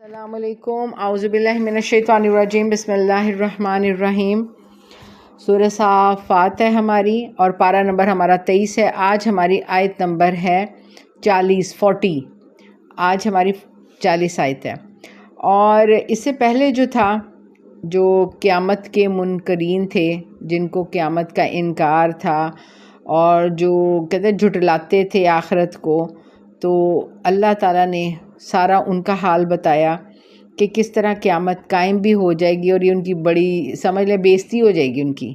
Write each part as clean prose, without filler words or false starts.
السلام علیکم، اعوذ باللہ من الشیطان الرجیم، بسم اللہ الرحمن الرحیم۔ سورہ صافات ہے ہماری اور پارہ نمبر ہمارا 23 ہے۔ آج ہماری آیت نمبر ہے 40۔ آج ہماری 40 آیت ہے۔ اور اس سے پہلے جو تھا، جو قیامت کے منکرین تھے، جن کو قیامت کا انکار تھا اور جو کہتے جھٹلاتے تھے آخرت کو، تو اللہ تعالیٰ نے سارا ان کا حال بتایا کہ کس طرح قیامت قائم بھی ہو جائے گی اور یہ ان کی بڑی سمجھ لیں بےزتی ہو جائے گی ان کی،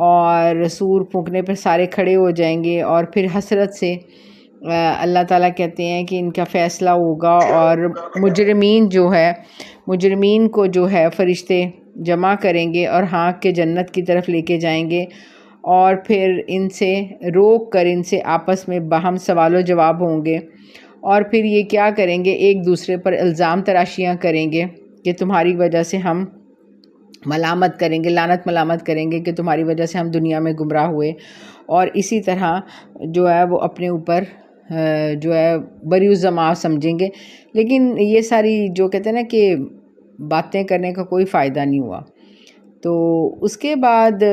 اور سور پھونکنے پر سارے کھڑے ہو جائیں گے، اور پھر حسرت سے اللہ تعالیٰ کہتے ہیں کہ ان کا فیصلہ ہوگا، اور مجرمین کو جو ہے فرشتے جمع کریں گے اور ہانک کے جنت کی طرف لے کے جائیں گے، اور پھر ان سے روک کر ان سے آپس میں باہم سوال و جواب ہوں گے، اور پھر یہ کیا کریں گے، ایک دوسرے پر الزام تراشیاں کریں گے کہ تمہاری وجہ سے ہم ملامت کریں گے، لعنت ملامت کریں گے کہ تمہاری وجہ سے ہم دنیا میں گمراہ ہوئے، اور اسی طرح جو ہے وہ اپنے اوپر جو ہے بری الزماں سمجھیں گے۔ لیکن یہ ساری جو کہتے ہیں نا کہ باتیں کرنے کا کوئی فائدہ نہیں ہوا، تو اس کے بعد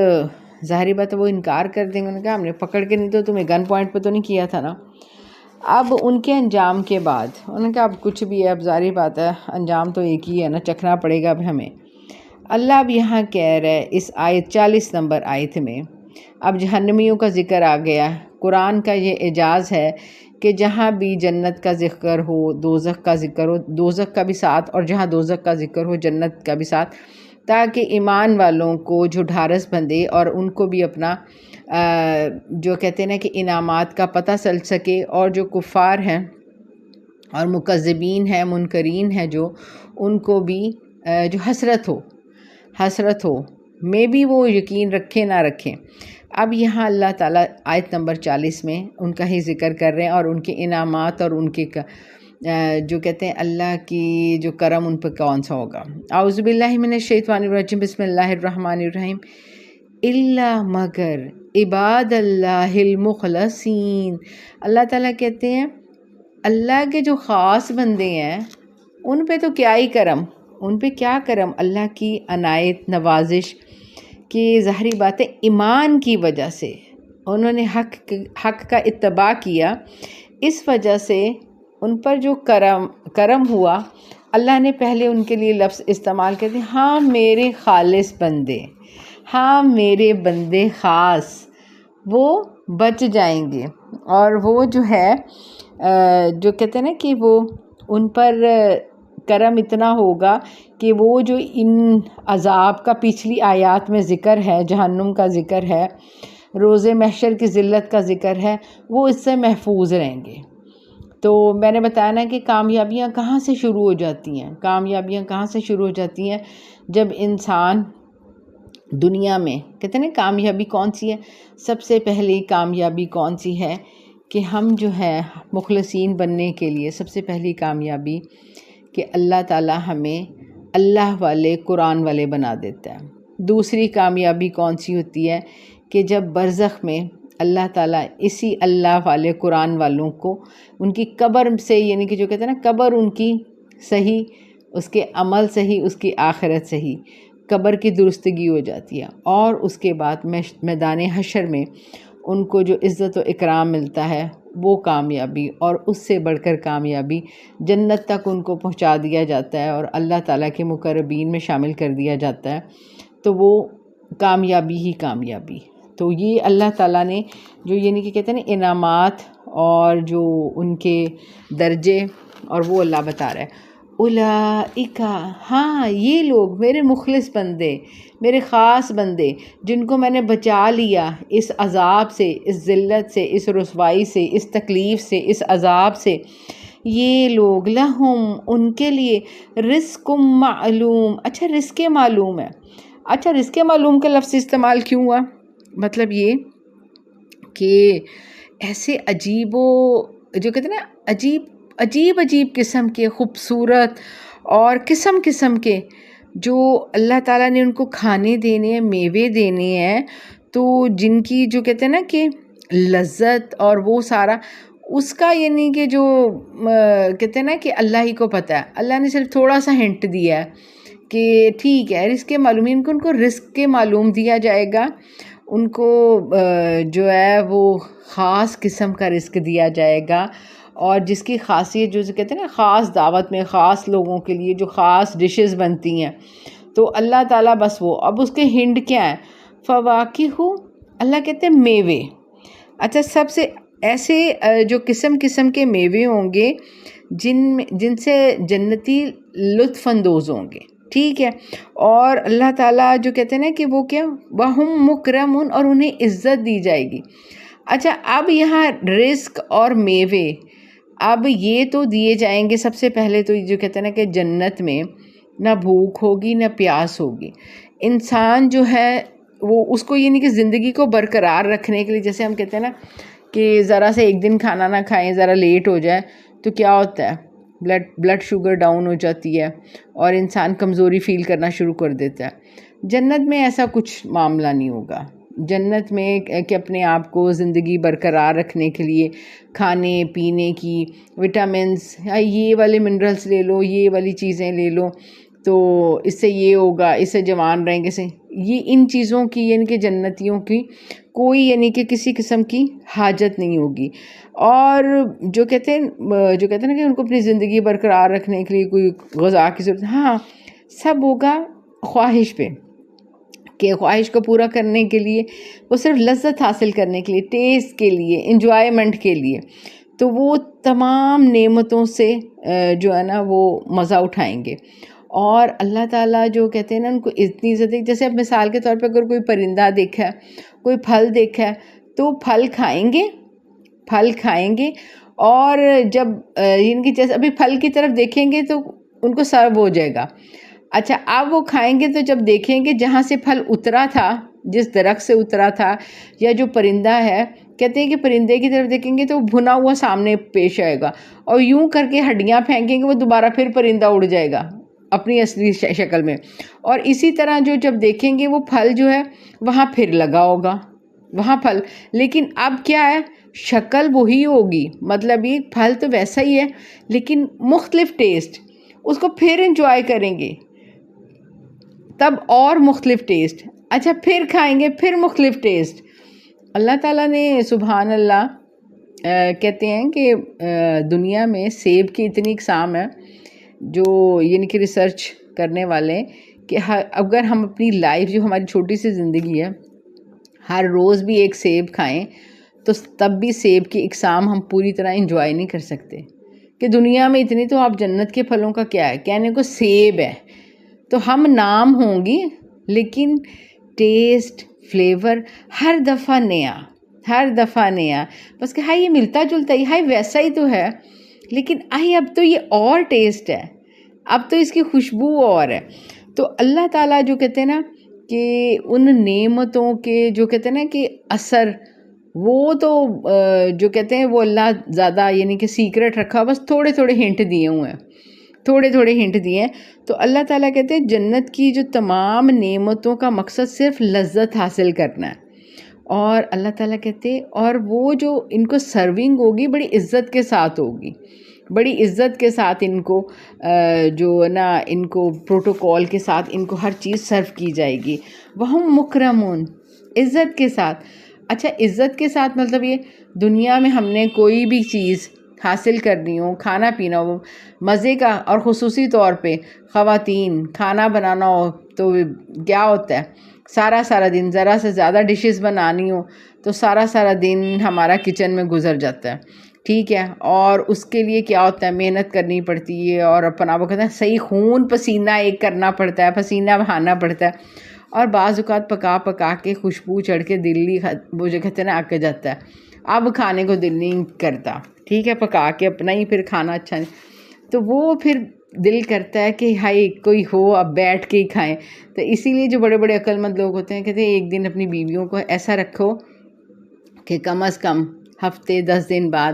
ظاہری بات ہے وہ انکار کر دیں گے۔ انہوں نے کہا ہم نے پکڑ کے نہیں تو تمہیں گن پوائنٹ پہ تو نہیں کیا تھا نا۔ اب ان کے انجام کے بعد انہوں نے کہا اب کچھ بھی ہے، اب ظاہری بات ہے انجام تو ایک ہی ہے نا، چکھنا پڑے گا اب ہمیں۔ اللہ اب یہاں کہہ رہا ہے اس آیت 40 نمبر آیت میں، اب جہنمیوں کا ذکر آ گیا۔ قرآن کا یہ اعجاز ہے کہ جہاں بھی جنت کا ذکر ہو، دوزخ کا ذکر ہو، دوزخ کا بھی ساتھ، اور جہاں دوزخ کا ذکر ہو جنت کا بھی ساتھ، تاکہ ایمان والوں کو جو ڈھارس بندھے اور ان کو بھی اپنا جو کہتے ہیں نا کہ انعامات کا پتہ چل سکے، اور جو کفار ہیں اور مکذبین ہیں، منکرین ہیں، جو ان کو بھی جو حسرت ہو میں بھی وہ یقین رکھیں نہ رکھیں۔ اب یہاں اللہ تعالیٰ آیت نمبر 40 میں ان کا ہی ذکر کر رہے ہیں، اور ان کے انعامات اور ان کے جو کہتے ہیں اللہ کی جو کرم ان پہ کون سا ہوگا۔ اعوذ باللہ من الشیطان الرجیم، بسم اللہ الرحمن الرحیم۔ اللہ مگر عباد اللہ المخلصین، اللہ تعالیٰ کہتے ہیں اللہ کے جو خاص بندے ہیں ان پہ تو کیا ہی کرم، ان پہ کیا کرم، اللہ کی عنایت نوازش کہ ظاہری بات ہے ایمان کی وجہ سے انہوں نے حق کا اتباع کیا، اس وجہ سے ان پر جو کرم ہوا، اللہ نے پہلے ان کے لیے لفظ استعمال کرتے ہیں، ہاں میرے خالص بندے، ہاں میرے بندے خاص، وہ بچ جائیں گے، اور وہ جو ہے جو کہتے ہیں نا کہ وہ ان پر کرم اتنا ہوگا کہ وہ جو ان عذاب کا پچھلی آیات میں ذکر ہے، جہنم کا ذکر ہے، روز محشر کی ذلت کا ذکر ہے، وہ اس سے محفوظ رہیں گے۔ تو میں نے بتایا نا کہ کامیابیاں کہاں سے شروع ہو جاتی ہیں، کامیابیاں کہاں سے شروع ہو جاتی ہیں، جب انسان دنیا میں کہتے ہیں نا کامیابی کون سی ہے، سب سے پہلی کامیابی کون سی ہے کہ ہم جو ہے مخلصین بننے کے لیے سب سے پہلی کامیابی کہ اللہ تعالیٰ ہمیں اللہ والے قرآن والے بنا دیتا ہے۔ دوسری کامیابی کون سی ہوتی ہے کہ جب برزخ میں اللہ تعالیٰ اسی اللہ والے قرآن والوں کو ان کی قبر سے، یعنی کہ جو کہتے ہیں نا قبر ان کی صحیح، اس کے عمل صحیح، اس کی آخرت صحیح، قبر کی درستگی ہو جاتی ہے، اور اس کے بعد میدان حشر میں ان کو جو عزت و اکرام ملتا ہے وہ کامیابی، اور اس سے بڑھ کر کامیابی جنت تک ان کو پہنچا دیا جاتا ہے اور اللہ تعالیٰ کے مقربین میں شامل کر دیا جاتا ہے، تو وہ کامیابی ہی کامیابی۔ تو یہ اللہ تعالیٰ نے جو یعنی کہ کہتے ہیں نا انعامات اور جو ان کے درجے، اور وہ اللہ بتا رہا ہے، اولئک، ہاں یہ لوگ میرے مخلص بندے، میرے خاص بندے، جن کو میں نے بچا لیا اس عذاب سے، اس ذلت سے، اس رسوائی سے، اس تکلیف سے، اس عذاب سے، یہ لوگ لہم، ان کے لیے رزق معلوم۔ اچھا رزق معلوم ہے، اچھا رزق معلوم کا لفظ استعمال کیوں ہوا؟ مطلب یہ کہ ایسے عجیب و جو کہتے ہیں نا عجیب قسم کے خوبصورت اور قسم کے جو اللہ تعالیٰ نے ان کو کھانے دینے ہیں، میوے دینے ہیں، تو جن کی جو کہتے ہیں نا کہ لذت اور وہ سارا اس کا یعنی کہ جو کہتے ہیں نا کہ اللہ ہی کو پتہ ہے. اللہ نے صرف تھوڑا سا ہنٹ دیا ہے کہ ٹھیک ہے رزق کے معلوم، ان کو رزق کے معلوم دیا جائے گا، ان کو جو ہے وہ خاص قسم کا رزق دیا جائے گا، اور جس کی خاصیت جو کہتے ہیں نا خاص دعوت میں خاص لوگوں کے لیے جو خاص ڈشز بنتی ہیں، تو اللہ تعالیٰ بس وہ اب اس کے ہنٹ کیا ہے؟ فواکہ، اللہ کہتے ہیں میوے. اچھا سب سے ایسے جو قسم کے میوے ہوں گے جن سے جنتی لطف اندوز ہوں گے، ٹھیک ہے. اور اللہ تعالیٰ جو کہتے ہیں نا کہ وہ کیا وَهُمْ مُكْرَمُونَ، اور انہیں عزت دی جائے گی. اچھا اب یہاں رزق اور میوے اب یہ تو دیے جائیں گے. سب سے پہلے تو جو کہتے ہیں نا کہ جنت میں نہ بھوک ہوگی نہ پیاس ہوگی. انسان جو ہے وہ اس کو یہ نہیں کہ زندگی کو برقرار رکھنے کے لیے، جیسے ہم کہتے ہیں نا کہ ذرا سے ایک دن کھانا نہ کھائیں، ذرا لیٹ ہو جائے تو کیا ہوتا ہے، بلڈ شوگر ڈاؤن ہو جاتی ہے اور انسان کمزوری فیل کرنا شروع کر دیتا ہے. جنت میں ایسا کچھ معاملہ نہیں ہوگا. جنت میں کہ اپنے آپ کو زندگی برقرار رکھنے کے لیے کھانے پینے کی وٹامنس، یہ والے منرلس لے لو، یہ والی چیزیں لے لو تو اس سے یہ ہوگا، اس سے جوان رہیں گے سے، یہ ان چیزوں کی یعنی کہ جنتیوں کی کوئی یعنی کہ کسی قسم کی حاجت نہیں ہوگی. اور جو کہتے ہیں نا کہ ان کو اپنی زندگی برقرار رکھنے کے لیے کوئی غذا کی ضرورت، ہاں سب ہوگا خواہش پہ، کہ خواہش کو پورا کرنے کے لیے، وہ صرف لذت حاصل کرنے کے لیے، ٹیسٹ کے لیے، انجوائمنٹ کے لیے، تو وہ تمام نعمتوں سے جو ہے نا وہ مزہ اٹھائیں گے. اور اللہ تعالیٰ جو کہتے ہیں نا ان کو اتنی عزت ہے، جیسے اب مثال کے طور پہ اگر کوئی پرندہ دیکھا ہے، کوئی پھل دیکھا ہے تو پھل کھائیں گے. اور جب ان کی جیسے ابھی پھل کی طرف دیکھیں گے تو ان کو سرو ہو جائے گا. اچھا اب وہ کھائیں گے تو جب دیکھیں گے جہاں سے پھل اترا تھا، جس درخت سے اترا تھا، یا جو پرندہ ہے، کہتے ہیں کہ پرندے کی طرف دیکھیں گے تو بھنا ہوا سامنے پیش آئے گا، اور یوں کر کے ہڈیاں پھینکیں گے وہ دوبارہ پھر پرندہ اڑ جائے گا اپنی اصلی شکل میں. اور اسی طرح جو جب دیکھیں گے وہ پھل جو ہے وہاں پھر لگا ہوگا، وہاں پھل، لیکن اب کیا ہے شکل وہی ہوگی، مطلب یہ پھل تو ویسا ہی ہے لیکن مختلف ٹیسٹ، اس کو پھر انجوائے کریں گے تب اور مختلف ٹیسٹ. اچھا پھر کھائیں گے پھر مختلف ٹیسٹ. اللہ تعالیٰ نے سبحان اللہ کہتے ہیں کہ دنیا میں سیب کی اتنی اقسام ہے جو یعنی کہ ریسرچ کرنے والے کہ اگر ہم اپنی لائف جو ہماری چھوٹی سی زندگی ہے ہر روز بھی ایک سیب کھائیں تو تب بھی سیب کی اقسام ہم پوری طرح انجوائے نہیں کر سکتے. کہ دنیا میں اتنی تو آپ جنت کے پھلوں کا کیا ہے، کہنے کو سیب ہے تو ہم نام ہوں گی لیکن ٹیسٹ فلیور ہر دفعہ نیا، بس کہ ہائی یہ ملتا جلتا ہی، ہائی ویسا ہی تو ہے، لیکن اب تو یہ اور ٹیسٹ ہے، اب تو اس کی خوشبو اور ہے. تو اللہ تعالیٰ جو کہتے ہیں نا کہ ان نعمتوں کے جو کہتے ہیں نا کہ اثر، وہ تو جو کہتے ہیں وہ اللہ زیادہ یعنی کہ سیکرٹ رکھا، بس تھوڑے ہنٹ دیے ہوئے ہیں، تھوڑے ہنٹ دیے ہیں. تو اللہ تعالیٰ کہتے ہیں جنت کی جو تمام نعمتوں کا مقصد صرف لذت حاصل کرنا ہے. اور اللہ تعالیٰ کہتے ہیں اور وہ جو ان کو سرونگ ہوگی بڑی عزت کے ساتھ ہوگی، بڑی عزت کے ساتھ ان کو جو نا ان کو پروٹوکول کے ساتھ ان کو ہر چیز سرو کی جائے گی. وَهُمْ مُكْرَمُونَ، عزت کے ساتھ. اچھا عزت کے ساتھ مطلب یہ دنیا میں ہم نے کوئی بھی چیز حاصل کرنی ہو، کھانا پینا ہو مزے کا، اور خصوصی طور پہ خواتین کھانا بنانا ہو تو کیا ہوتا ہے سارا دن، ذرا سے زیادہ ڈشز بنانی ہو تو سارا دن ہمارا کچن میں گزر جاتا ہے، ٹھیک ہے. اور اس کے لیے کیا ہوتا ہے محنت کرنی پڑتی ہے، اور اپنا وہ کہتے ہیں صحیح خون پسینہ ایک کرنا پڑتا ہے، پسینہ بہانا پڑتا ہے، اور بعض اوقات پکا کے خوشبو چڑھ کے دل وہ جو کہتے ہیں نا آکے جاتا ہے، اب کھانے کو دل نہیں کرتا، ٹھیک ہے، پکا کے اپنا ہی پھر کھانا اچھا نہیں، تو وہ پھر دل کرتا ہے کہ ہائی کوئی ہو اب بیٹھ کے ہی کھائیں. تو اسی لیے جو بڑے عقل مند لوگ ہوتے ہیں کہتے ہیں ایک دن اپنی بیویوں کو ایسا رکھو کہ کم از کم ہفتے 10 دن بعد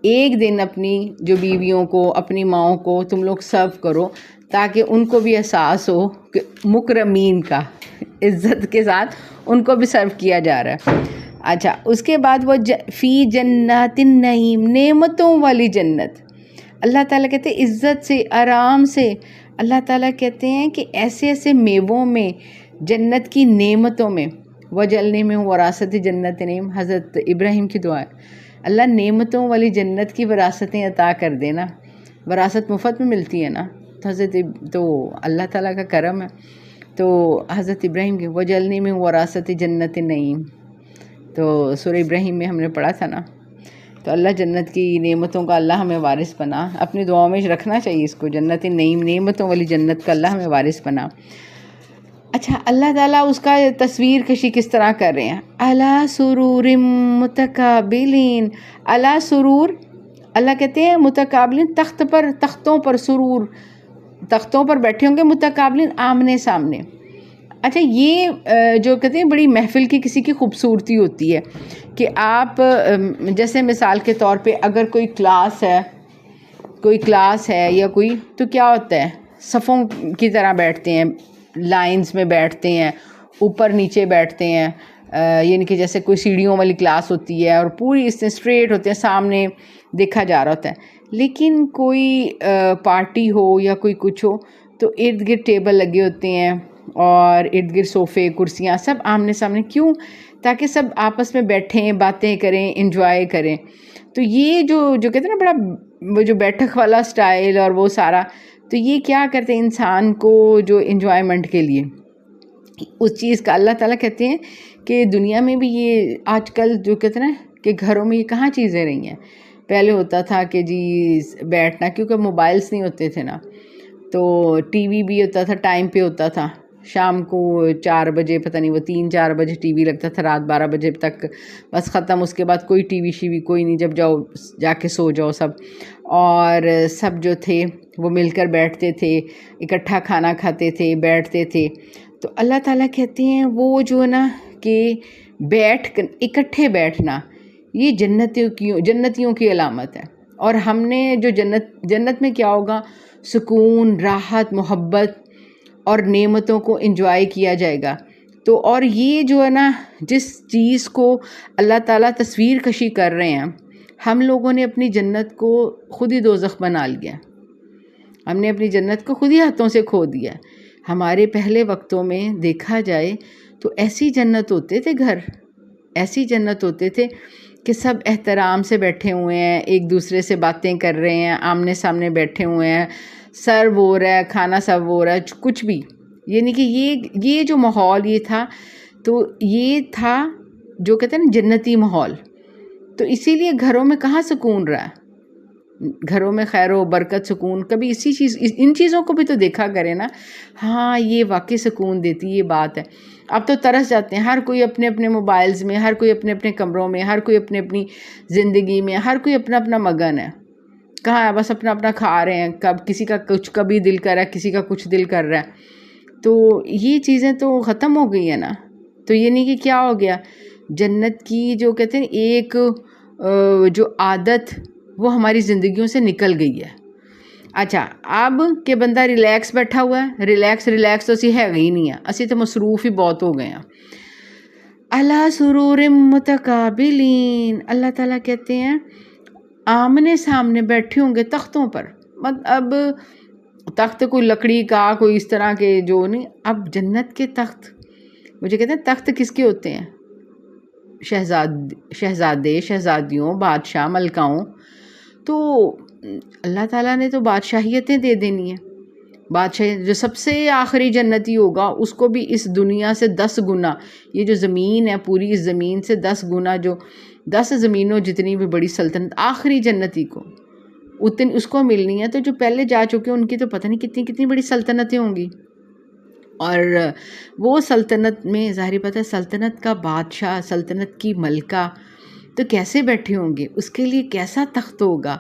ایک دن اپنی جو بیویوں کو اپنی ماؤں کو تم لوگ سرو کرو، تاکہ ان کو بھی احساس ہو کہ مکرمین کا عزت کے ساتھ ان کو بھی سرو کیا جا رہا ہے. اچھا اس کے بعد وہ فی جنات النعیم، نعمتوں والی جنت. اللہ تعالیٰ کہتے ہیں عزت سے، آرام سے. اللہ تعالیٰ کہتے ہیں کہ ایسے ایسے میووں میں، جنت کی نعمتوں میں. وجعلنی من وراثت جنت نعیم، حضرت ابراہیم کی دعا ہے. اللہ نعمتوں والی جنت کی وراثتیں عطا کر دینا. وراثت مفت میں ملتی ہے نا، تو اللہ تعالیٰ کا کرم ہے. تو حضرت ابراہیم کی وجعلنی من وراثت جنت نعیم، تو سورہ ابراہیم میں ہم نے پڑھا تھا نا. تو اللہ جنت کی نعمتوں کا اللہ ہمیں وارث بنا. اپنی دعاؤں میں رکھنا چاہیے اس کو، جنت نعیم، نعمتوں والی جنت کا اللہ ہمیں وارث بنا. اچھا اللہ تعالیٰ اس کا تصویر کشی کس طرح کر رہے ہیں؟ علی سرور متقابلین، علی سرور، اللہ کہتے ہیں متقابلین، تخت پر، تختوں پر، سرور، تختوں پر بیٹھے ہوں گے، متقابلین، آمنے سامنے. اچھا یہ جو کہتے ہیں بڑی محفل کی کسی کی خوبصورتی ہوتی ہے کہ آپ جیسے مثال کے طور پہ اگر کوئی کلاس ہے یا کوئی، تو کیا ہوتا ہے صفوں کی طرح بیٹھتے ہیں، لائنز میں بیٹھتے ہیں، اوپر نیچے بیٹھتے ہیں، یعنی کہ جیسے کوئی سیڑھیوں والی کلاس ہوتی ہے اور پوری اس سے اسٹریٹ ہوتے ہیں، سامنے دیکھا جا رہا ہوتا ہے. لیکن کوئی پارٹی ہو یا کوئی کچھ ہو تو ارد گرد ٹیبل لگے ہوتے ہیں اور ارد گرد صوفے، کرسیاں، سب آمنے سامنے. کیوں؟ تاکہ سب آپس میں بیٹھیں، باتیں کریں، انجوائے کریں. تو یہ جو کہتے ہیں نا بڑا وہ جو بیٹھک والا سٹائل اور وہ سارا، تو یہ کیا کرتے ہیں انسان کو جو انجوائمنٹ کے لیے اس چیز کا. اللہ تعالیٰ کہتے ہیں کہ دنیا میں بھی یہ آج کل جو کہتے ہیں نا کہ گھروں میں یہ کہاں چیزیں رہی ہیں. پہلے ہوتا تھا کہ جی بیٹھنا، کیونکہ موبائلس نہیں ہوتے تھے نا، تو ٹی وی بھی ہوتا تھا، ٹائم پہ ہوتا تھا. شام کو 4 بجے، پتہ نہیں وہ 3-4 بجے ٹی وی لگتا تھا، رات 12 بجے تک بس ختم. اس کے بعد کوئی ٹی وی شیوی کوئی نہیں، جب جاؤ جا کے سو جاؤ سب. اور سب جو تھے وہ مل کر بیٹھتے تھے، اکٹھا کھانا کھاتے تھے، بیٹھتے تھے. تو اللہ تعالیٰ کہتے ہیں وہ جو ہے نا کہ اکٹھے بیٹھنا، یہ جنتیوں کی علامت ہے. اور ہم نے جو جنت میں کیا ہوگا؟ سکون، راحت، محبت اور نعمتوں کو انجوائے کیا جائے گا. تو اور یہ جو ہے نا جس چیز کو اللہ تعالیٰ تصویر کشی کر رہے ہیں، ہم لوگوں نے اپنی جنت کو خود ہی دوزخ بنا لیا. ہم نے اپنی جنت کو خود ہی ہاتھوں سے کھو دیا. ہمارے پہلے وقتوں میں دیکھا جائے تو ایسی جنت ہوتے تھے گھر، ایسی جنت ہوتے تھے کہ سب احترام سے بیٹھے ہوئے ہیں، ایک دوسرے سے باتیں کر رہے ہیں، آمنے سامنے بیٹھے ہوئے ہیں، سرو ہو رہا ہے، کھانا سرو ہو رہا ہے، کچھ بھی. یعنی کہ یہ جو ماحول یہ تھا، تو یہ تھا جو کہتے ہیں نا جنتی ماحول. تو اسی لیے گھروں میں کہاں سکون رہا ہے؟ گھروں میں خیر و برکت، سکون کبھی ان چیزوں کو بھی تو دیکھا کرے نا. ہاں یہ واقعی سکون دیتی یہ بات ہے. اب تو ترس جاتے ہیں، ہر کوئی اپنے اپنے موبائلز میں، ہر کوئی اپنے اپنے کمروں میں، ہر کوئی اپنی اپنی زندگی میں، ہر کوئی اپنا اپنا مگن ہے. کہاں ہے؟ بس اپنا اپنا کھا رہے ہیں. کسی کا کچھ کبھی دل کر رہا ہے، کسی کا کچھ دل کر رہا ہے. تو یہ چیزیں تو ختم ہو گئی ہیں نا. تو یہ نہیں کہ کیا ہو گیا، جنت کی جو کہتے ہیں ایک جو عادت وہ ہماری زندگیوں سے نکل گئی ہے. اچھا اب کہ بندہ ریلیکس بیٹھا ہوا ہے، ریلیکس تو اسی ہے ہی نہیں ہے، اسی تو مصروف ہی بہت ہو گئے ہیں. علی سرور متقابلین، اللہ تعالیٰ کہتے ہیں آمنے سامنے بیٹھے ہوں گے تختوں پر. اب تخت کوئی لکڑی کا، کوئی اس طرح کے جو نہیں. اب جنت کے تخت، مجھے کہتے ہیں تخت کس کے ہوتے ہیں؟ شہزادے، شہزادیوں، بادشاہ، ملکاؤں. تو اللہ تعالیٰ نے تو بادشاہیتیں دے دینی ہیں. بادشاہ جو سب سے آخری جنتی ہوگا اس کو بھی اس دنیا سے 10 گنا، یہ جو زمین ہے پوری، اس زمین سے 10 گنا، جو 10 زمینوں جتنی بھی بڑی سلطنت آخری جنتی کو اتنی اس کو ملنی ہے. تو جو پہلے جا چکے ان کی تو پتہ نہیں کتنی بڑی سلطنتیں ہوں گی. اور وہ سلطنت میں ظاہری پتہ ہے سلطنت کا بادشاہ، سلطنت کی ملکہ تو کیسے بیٹھے ہوں گے، اس کے لیے کیسا تخت ہوگا،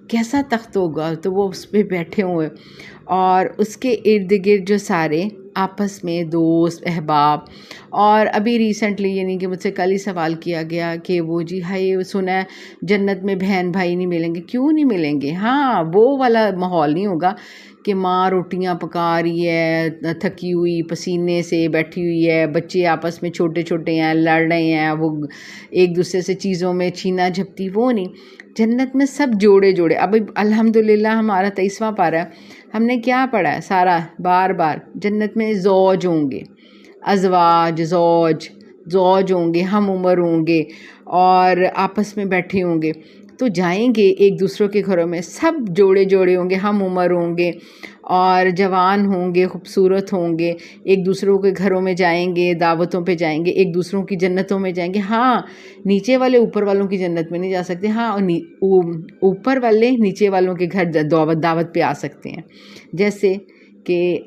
کیسا تخت ہوگا. تو وہ اس پہ بیٹھے ہوئے اور اس کے ارد گرد جو سارے آپس میں دوست، احباب. اور ابھی ریسنٹلی یعنی کہ مجھ سے کل ہی سوال کیا گیا کہ وہ جی ہائے سنا ہے جنت میں بہن بھائی نہیں ملیں گے. کیوں نہیں ملیں گے؟ ہاں وہ والا ماحول نہیں ہوگا کہ ماں روٹیاں پکا رہی ہے تھکی ہوئی پسینے سے بیٹھی ہوئی ہے، بچے آپس میں چھوٹے چھوٹے ہیں لڑ رہے ہیں، وہ ایک دوسرے سے چیزوں میں چھینا جھپٹی، وہ نہیں، جنت میں سب جوڑے جوڑے۔ اب الحمدللہ ہمارا 23واں پارہ ہے، ہم نے کیا پڑھا ہے سارا بار بار، جنت میں زوج ہوں گے، ازواج زوج ہوں گے، ہم عمر ہوں گے اور آپس میں بیٹھے ہوں گے، تو جائیں گے ایک دوسروں کے گھروں میں، سب جوڑے جوڑے ہوں گے، ہم عمر ہوں گے اور جوان ہوں گے، خوبصورت ہوں گے، ایک دوسروں کے گھروں میں جائیں گے، دعوتوں پہ جائیں گے، ایک دوسروں کی جنتوں میں جائیں گے۔ ہاں نیچے والے اوپر والوں کی جنت میں نہیں جا سکتے، ہاں اوپر والے نیچے والوں کے گھر دعوت پہ آ سکتے ہیں، جیسے کہ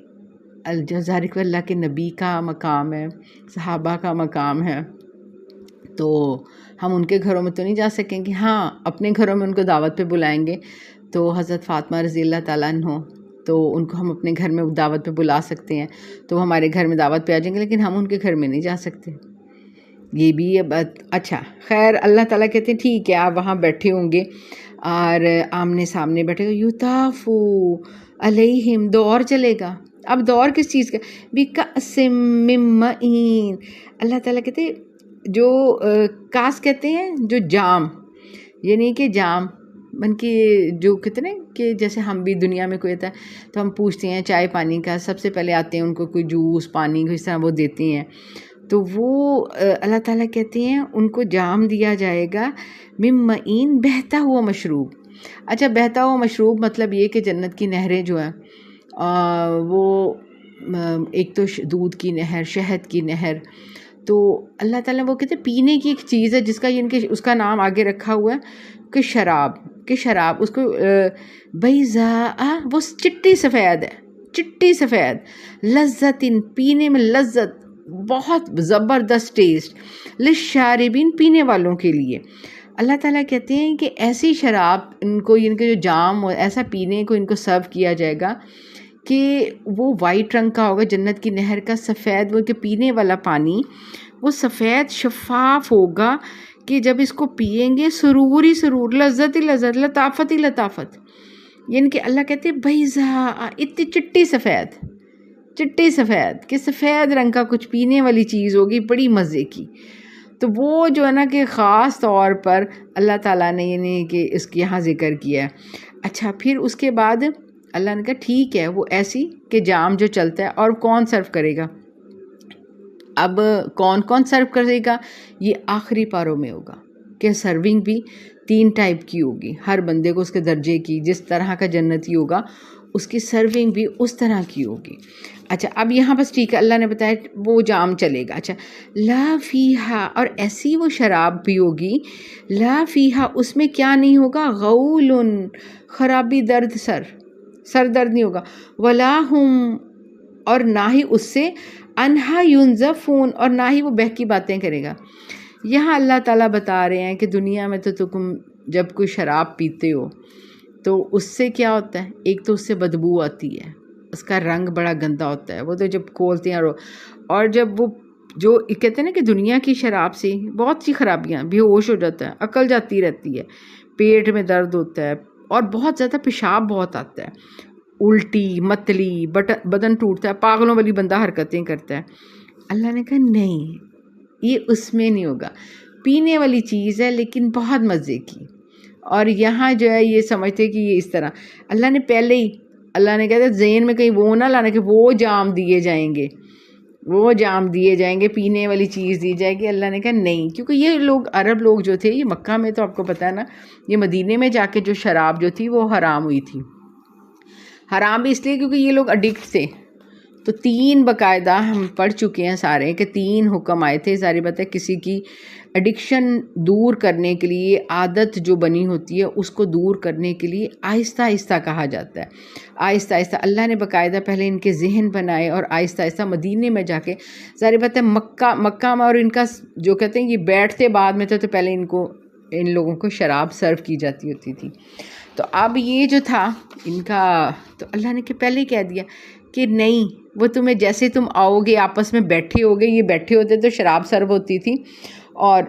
جو ظاہر کہ اللہ کے نبی کا مقام ہے، صحابہ کا مقام ہے، تو ہم ان کے گھروں میں تو نہیں جا سکیں گے، ہاں اپنے گھروں میں ان کو دعوت پہ بلائیں گے۔ تو حضرت فاطمہ رضی اللہ تعالیٰ عنہ، تو ان کو ہم اپنے گھر میں دعوت پہ بلا سکتے ہیں، تو وہ ہمارے گھر میں دعوت پہ آ جائیں گے، لیکن ہم ان کے گھر میں نہیں جا سکتے۔ یہ بھی اچھا خیر، اللہ تعالیٰ کہتے ہیں ٹھیک ہے آپ وہاں بیٹھے ہوں گے اور آمنے سامنے بیٹھے گا، یطافو علیہم، دور چلے گا۔ اب دور کس چیز کا؟ بکأس من معین، اللہ تعالیٰ کہتے ہیں جو کاس کہتے ہیں جو جام، یعنی کہ جام من کی جو کہتے ہیں کہ جیسے ہم بھی دنیا میں کوئی آتا ہے تو ہم پوچھتے ہیں چائے پانی کا، سب سے پہلے آتے ہیں ان کو کوئی جوس پانی اس طرح وہ دیتے ہیں، تو وہ اللہ تعالیٰ کہتے ہیں ان کو جام دیا جائے گا من معین، بہتا ہوا مشروب۔ اچھا بہتا ہوا مشروب مطلب یہ کہ جنت کی نہریں جو ہیں وہ ایک تو دودھ کی نہر، شہد کی نہر، تو اللہ تعالیٰ وہ کہتے ہیں پینے کی ایک چیز ہے جس کا اس کا نام آگے رکھا ہوا ہے کہ شراب، اس کو بیضاء، وہ چٹی سفید ہے، چٹی سفید، لذت، پینے میں لذت، بہت زبردست ٹیسٹ، للشاربین، پینے والوں کے لیے۔ اللہ تعالیٰ کہتے ہیں کہ ایسی شراب ان کے جو جام ایسا پینے کو ان کو سرو کیا جائے گا کہ وہ وائٹ رنگ کا ہوگا، جنت کی نہر کا سفید، وہ کہ پینے والا پانی وہ سفید شفاف ہوگا کہ جب اس کو پیئیں گے سرور ہی سرور، لذت ہی لذت، لطافت ہی لطافت، یعنی کہ اللہ کہتے ہیں بیضاء، اتنی چٹی سفید کہ سفید رنگ کا کچھ پینے والی چیز ہوگی بڑی مزے کی۔ تو وہ جو ہے نا کہ خاص طور پر اللہ تعالیٰ نے یعنی کہ اس کے یہاں ذکر کیا ہے۔ اچھا پھر اس کے بعد اللہ نے کہا ٹھیک ہے وہ ایسی کہ جام جو چلتا ہے، اور کون سرو کرے گا؟ اب کون سرو کرے گا؟ یہ آخری پاروں میں ہوگا کہ سرونگ بھی 3 ٹائپ کی ہوگی، ہر بندے کو اس کے درجے کی، جس طرح کا جنتی ہوگا اس کی سرونگ بھی اس طرح کی ہوگی۔ اچھا اب یہاں بس ٹھیک ہے، اللہ نے بتایا وہ جام چلے گا۔ اچھا لا فیہا، اور ایسی وہ شراب بھی ہوگی، لا فیہا، اس میں کیا نہیں ہوگا؟ غول، خرابی، درد، سر درد نہیں ہوگا، ولا ہم، اور نہ ہی اس سے، انہا ینزفون، اور نہ ہی وہ بہکی باتیں کرے گا۔ یہاں اللہ تعالیٰ بتا رہے ہیں کہ دنیا میں تو تم جب کوئی شراب پیتے ہو تو اس سے کیا ہوتا ہے؟ ایک تو اس سے بدبو آتی ہے، اس کا رنگ بڑا گندا ہوتا ہے، وہ تو جب کھولتے ہیں اور جب وہ جو کہتے ہیں نا کہ دنیا کی شراب سے بہت سی خرابیاں، بے ہوش ہو جاتا ہے، عقل جاتی رہتی ہے، پیٹ میں درد ہوتا ہے اور بہت زیادہ پیشاب بہت آتا ہے، الٹی متلی، بدن ٹوٹتا ہے، پاگلوں والی بندہ حرکتیں کرتا ہے۔ اللہ نے کہا نہیں، یہ اس میں نہیں ہوگا، پینے والی چیز ہے لیکن بہت مزے کی۔ اور یہاں جو ہے یہ سمجھتے کہ یہ اس طرح اللہ نے پہلے ہی اللہ نے کہا ذہن میں کہیں وہ نہ لانا کہ وہ جام دیے جائیں گے، پینے والی چیز دی جائے گی۔ اللہ نے کہا نہیں، کیونکہ یہ لوگ عرب لوگ جو تھے، یہ مکہ میں تو آپ کو پتہ ہے نا، یہ مدینے میں جا کے جو شراب جو تھی وہ حرام ہوئی تھی، حرام بھی اس لیے کیونکہ یہ لوگ اڈکٹ تھے۔ تو 3 باقاعدہ ہم پڑھ چکے ہیں سارے کہ 3 حکم آئے تھے، ساری بات ہے کسی کی ایڈکشن دور کرنے کے لیے، عادت جو بنی ہوتی ہے اس کو دور کرنے کے لیے آہستہ آہستہ کہا جاتا ہے، آہستہ آہستہ اللہ نے باقاعدہ پہلے ان کے ذہن بنائے اور آہستہ آہستہ مدینے میں جا کے، ظاہر بات ہے مکہ میں اور ان کا جو کہتے ہیں یہ بیٹھتے بعد میں تو پہلے ان لوگوں کو شراب سرو کی جاتی ہوتی تھی۔ تو اب یہ جو تھا ان کا، تو اللہ نے کہ پہلے کہہ دیا کہ نہیں، وہ تمہیں جیسے تم آؤ گے آپس میں بیٹھے ہوگے، یہ بیٹھے ہوتے تو شراب سرو ہوتی تھی، اور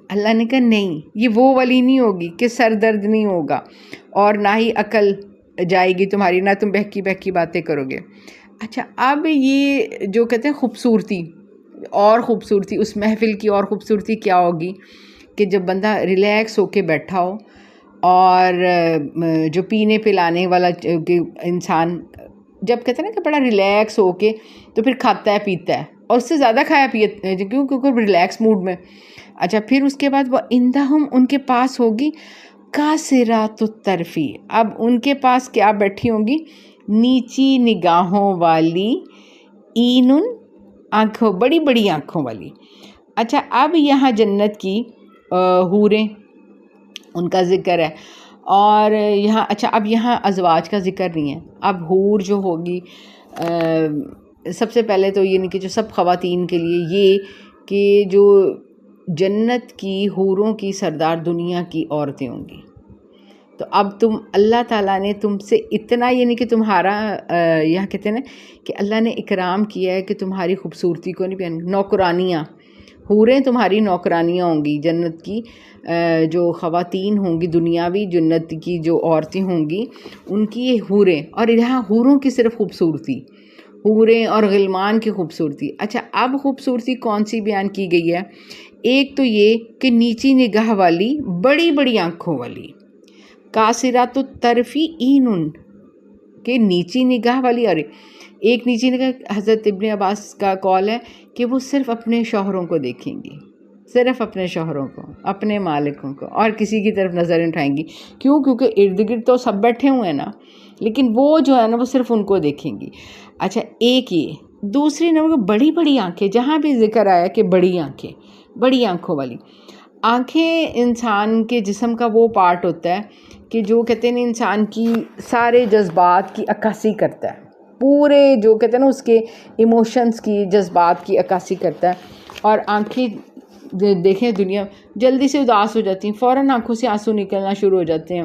اللہ نے کہا نہیں، یہ وہ والی نہیں ہوگی کہ سر درد نہیں ہوگا اور نہ ہی عقل جائے گی تمہاری، نہ تم بہکی بہکی باتیں کرو گے۔ اچھا اب یہ جو کہتے ہیں خوبصورتی، اور خوبصورتی اس محفل کی اور خوبصورتی کیا ہوگی کہ جب بندہ ریلیکس ہو کے بیٹھا ہو، اور جو پینے پلانے والا انسان جب کہتے ہیں نا کہ بڑا ریلیکس ہو کے تو پھر کھاتا ہے پیتا ہے، اور اس سے زیادہ کھایا پیتا کیونکہ ریلیکس موڈ میں۔ اچھا پھر اس کے بعد وہ عندہم ان کے پاس ہوگی قاصرات الطرفی، اب ان کے پاس کیا بیٹھی ہوں گی؟ نیچی نگاہوں والی، اینن آنکھوں، بڑی بڑی آنکھوں والی۔ اچھا اب یہاں جنت کی حوریں ان کا ذکر ہے، اور یہاں اچھا اب یہاں ازواج کا ذکر نہیں ہے، اب حور جو ہوگی سب سے پہلے تو یہ نہیں کہ جو سب خواتین کے لیے یہ کہ جو جنت کی حوروں کی سردار دنیا کی عورتیں ہوں گی۔ تو اب تم اللہ تعالیٰ نے تم سے اتنا، یعنی کہ تمہارا یہاں کہتے ہیں نا کہ اللہ نے اکرام کیا ہے کہ تمہاری خوبصورتی کو نہیں پہن، نوکرانیاں، حوریں تمہاری نوکرانیاں ہوں گی، جنت کی جو خواتین ہوں گی، دنیاوی جنت کی جو عورتیں ہوں گی ان کی یہ حوریں، اور یہاں حوروں کی صرف خوبصورتی، حوریں اور غلمان کی خوبصورتی۔ اچھا اب خوبصورتی کون سی بیان کی گئی ہے؟ ایک تو یہ کہ نیچی نگاہ والی، بڑی بڑی آنکھوں والی، قاصرات الطرفی اینن، کہ نیچی نگاہ والی، اور ایک نیچی نگاہ حضرت ابن عباس کا قول ہے کہ وہ صرف اپنے شوہروں کو دیکھیں گی، صرف اپنے شوہروں کو، اپنے مالکوں کو، اور کسی کی طرف نظر اٹھائیں گی۔ کیونکہ ارد گرد تو سب بیٹھے ہوئے ہیں نا، لیکن وہ جو ہے نا وہ صرف ان کو دیکھیں گی۔ اچھا ایک یہ، دوسری نمبر بڑی بڑی آنکھیں، جہاں بھی ذکر آیا کہ بڑی آنکھیں، بڑی آنکھوں والی آنکھیں، انسان کے جسم کا وہ پارٹ ہوتا ہے کہ جو کہتے ہیں انسان کی سارے جذبات کی عکاسی کرتا ہے، پورے جو کہتے ہیں نا اس کے ایموشنز کی، جذبات کی عکاسی کرتا ہے۔ اور آنکھیں دیکھیں دنیا جلدی سے اداس ہو جاتی ہیں، فوراً آنکھوں سے آنسو نکلنا شروع ہو جاتے ہیں،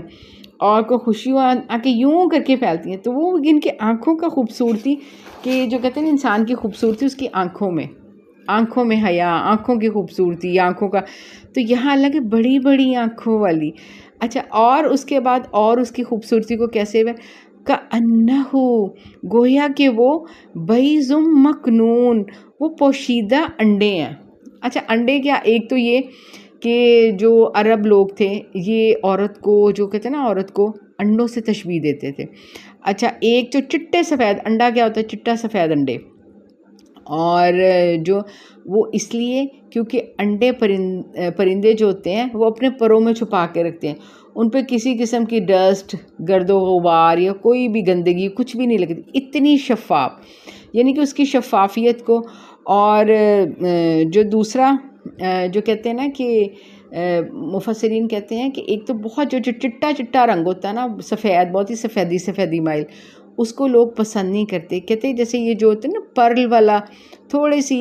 اور کوئی خوشی ہو آنکھیں یوں کر کے پھیلتی ہیں۔ تو وہ ان کے آنکھوں کا خوبصورتی کہ جو کہتے ہیں انسان کی خوبصورتی اس کی آنکھوں میں حیا، آنکھوں کی خوبصورتی، آنکھوں کا، تو یہاں اللہ کی بڑی بڑی آنکھوں والی۔ اچھا اور اس کے بعد اور اس کی خوبصورتی کو کیسے کأنہ، گویا کہ وہ بیض مکنون، وہ پوشیدہ انڈے ہیں۔ اچھا انڈے کیا؟ ایک تو یہ کہ جو عرب لوگ تھے یہ عورت کو جو کہتے ہیں نا عورت کو انڈوں سے تشبیہ دیتے تھے۔ اچھا ایک جو چٹے سفید انڈا کیا ہوتا ہے؟ چٹا سفید انڈے، اور جو وہ اس لیے کیونکہ انڈے پرندے جو ہوتے ہیں وہ اپنے پروں میں چھپا کے رکھتے ہیں، ان پہ کسی قسم کی ڈسٹ، گرد و غبار یا کوئی بھی گندگی کچھ بھی نہیں لگتی، اتنی شفاف، یعنی کہ اس کی شفافیت کو۔ اور جو دوسرا جو کہتے ہیں نا کہ مفسرین کہتے ہیں کہ ایک تو بہت جو چٹا چٹا رنگ ہوتا ہے نا، سفید، بہت ہی سفیدی مائل، اس کو لوگ پسند نہیں کرتے، کہتے جیسے یہ جو ہوتا ہے نا پرل والا، تھوڑی سی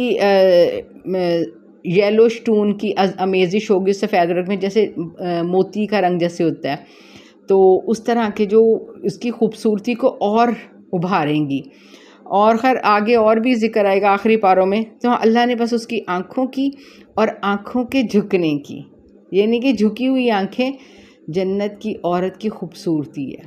یلو سٹون کی امیزش ہوگی سفید رنگ میں، جیسے موتی کا رنگ جیسے ہوتا ہے، تو اس طرح کے جو اس کی خوبصورتی کو اور ابھاریں گی۔ اور خیر آگے اور بھی ذکر آئے گا آخری پاروں میں، تو اللہ نے بس اس کی آنکھوں کی اور آنکھوں کے جھکنے کی، یعنی کہ جھکی ہوئی آنکھیں جنت کی عورت کی خوبصورتی ہے،